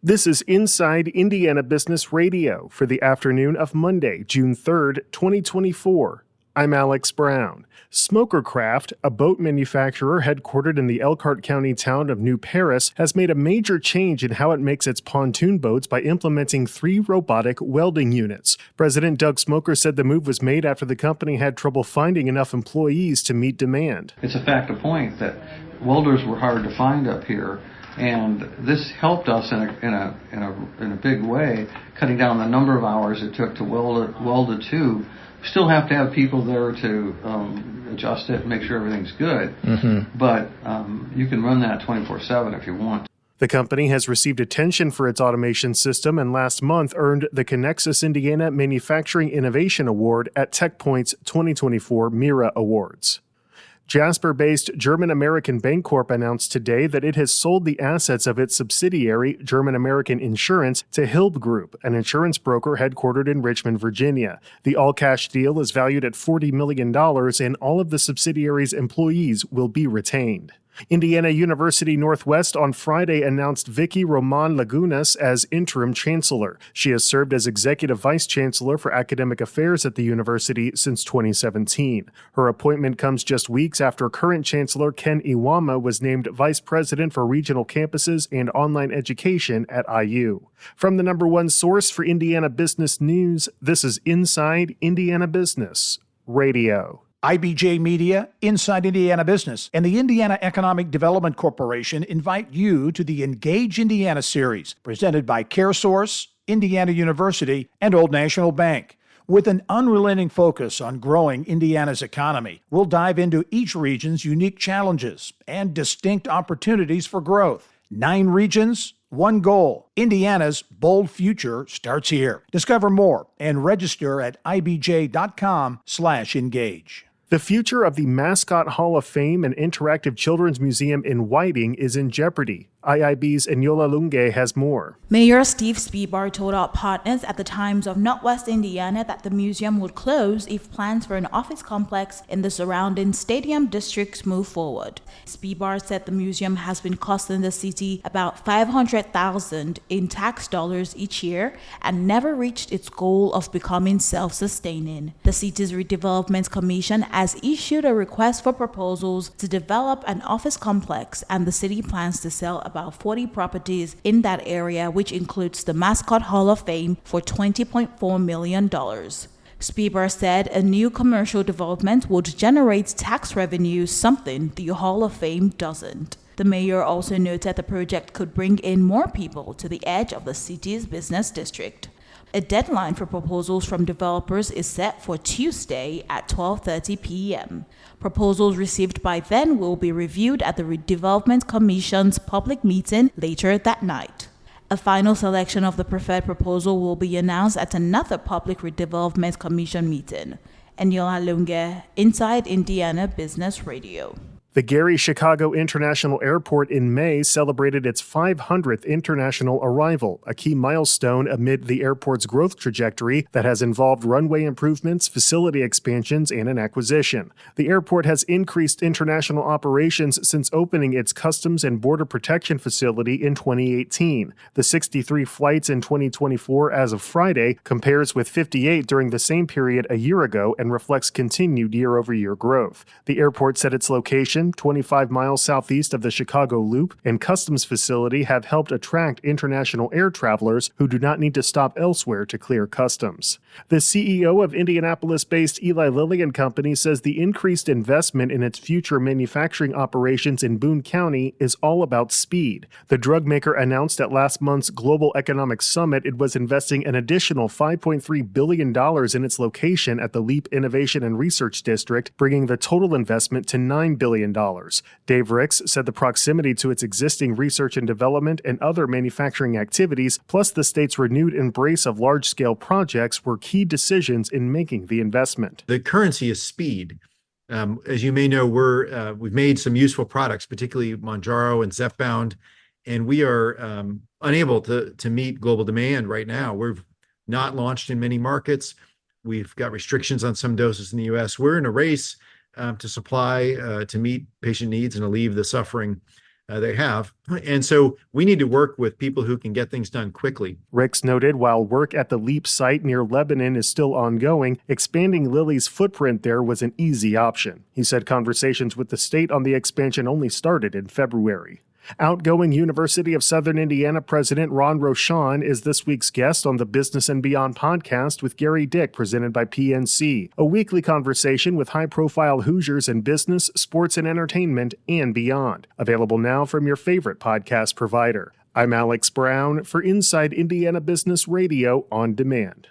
This is Inside Indiana Business Radio for the afternoon of Monday, June 3rd, 2024. I'm Alex Brown. Smokercraft, a boat manufacturer headquartered in the Elkhart County town of New Paris, has made a major change in how it makes its pontoon boats by implementing 3 robotic welding units. President Doug Smoker said the move was made after the company had trouble finding enough employees to meet demand. It's a fact of point that welders were hard to find up here. And this helped us in a big way, cutting down the number of hours it took to weld a tube. We still have to have people there to adjust it and make sure everything's good. But you can run that 24/7 if you want. The company has received attention for its automation system and last month earned the Connexus Indiana Manufacturing Innovation Award at TechPoint's 2024 Mira Awards. Jasper-based German-American Bancorp announced today that it has sold the assets of its subsidiary, German-American Insurance, to Hilb Group, an insurance broker headquartered in Richmond, Virginia. The all-cash deal is valued at $40 million, and all of the subsidiary's employees will be retained. Indiana University Northwest on Friday announced Vicky Roman Lagunas as interim chancellor. She has served as executive vice chancellor for academic affairs at the university since 2017. Her appointment comes just weeks after current chancellor Ken Iwama was named vice president for regional campuses and online education at IU. From the number one source for Indiana business news, this is Inside Indiana Business Radio. IBJ Media, Inside Indiana Business, and the Indiana Economic Development Corporation invite you to the Engage Indiana series, presented by CareSource, Indiana University, and Old National Bank. With an unrelenting focus on growing Indiana's economy, we'll dive into each region's unique challenges and distinct opportunities for growth. 9 regions, 1 goal. Indiana's bold future starts here. Discover more and register at ibj.com/engage. The future of the Mascot Hall of Fame and Interactive Children's Museum in Whiting is in jeopardy. IIB's Eniola Lunge has more. Mayor Steve Spebar told our partners at the Times of Northwest Indiana that the museum would close if plans for an office complex in the surrounding stadium districts move forward. Spebar said the museum has been costing the city about $500,000 in tax dollars each year and never reached its goal of becoming self-sustaining. The city's Redevelopment Commission has issued a request for proposals to develop an office complex, and the city plans to sell about 40 properties in that area, which includes the Mascot Hall of Fame, for $20.4 million. Spebar said a new commercial development would generate tax revenue, something the Hall of Fame doesn't. The mayor also noted the project could bring in more people to the edge of the city's business district. A deadline for proposals from developers is set for Tuesday at 12:30 p.m. Proposals received by then will be reviewed at the Redevelopment Commission's public meeting later that night. A final selection of the preferred proposal will be announced at another public Redevelopment Commission meeting. Eniola Lunge, Inside Indiana Business Radio. The Gary Chicago International Airport in May celebrated its 500th international arrival, a key milestone amid the airport's growth trajectory that has involved runway improvements, facility expansions, and an acquisition. The airport has increased international operations since opening its Customs and Border Protection facility in 2018. The 63 flights in 2024 as of Friday compares with 58 during the same period a year ago and reflects continued year-over-year growth. The airport set its location 25 miles southeast of the Chicago Loop and customs facility have helped attract international air travelers who do not need to stop elsewhere to clear customs. The CEO of Indianapolis-based Eli Lilly and Company says the increased investment in its future manufacturing operations in Boone County is all about speed. The drug maker announced at last month's Global Economic Summit it was investing an additional $5.3 billion in its location at the LEAP Innovation and Research District, bringing the total investment to $9 billion. Dave Ricks said the proximity to its existing research and development and other manufacturing activities, plus the state's renewed embrace of large-scale projects, were key decisions in making the investment. The currency is speed. As you may know, we've made some useful products, particularly Mounjaro and Zepbound, and we are unable to meet global demand right now. We've not launched in many markets. We've got restrictions on some doses in the U.S. We're in a race to supply to meet patient needs and alleviate the suffering they have. And so we need to work with people who can get things done quickly. Ricks noted while work at the LEAP site near Lebanon is still ongoing, expanding Lilly's footprint there was an easy option. He said conversations with the state on the expansion only started in February. Outgoing University of Southern Indiana President Ron Rochon is this week's guest on the Business and Beyond podcast with Gary Dick, presented by PNC, a weekly conversation with high-profile Hoosiers in business, sports, and entertainment, and beyond. Available now from your favorite podcast provider. I'm Alex Brown for Inside Indiana Business Radio on Demand.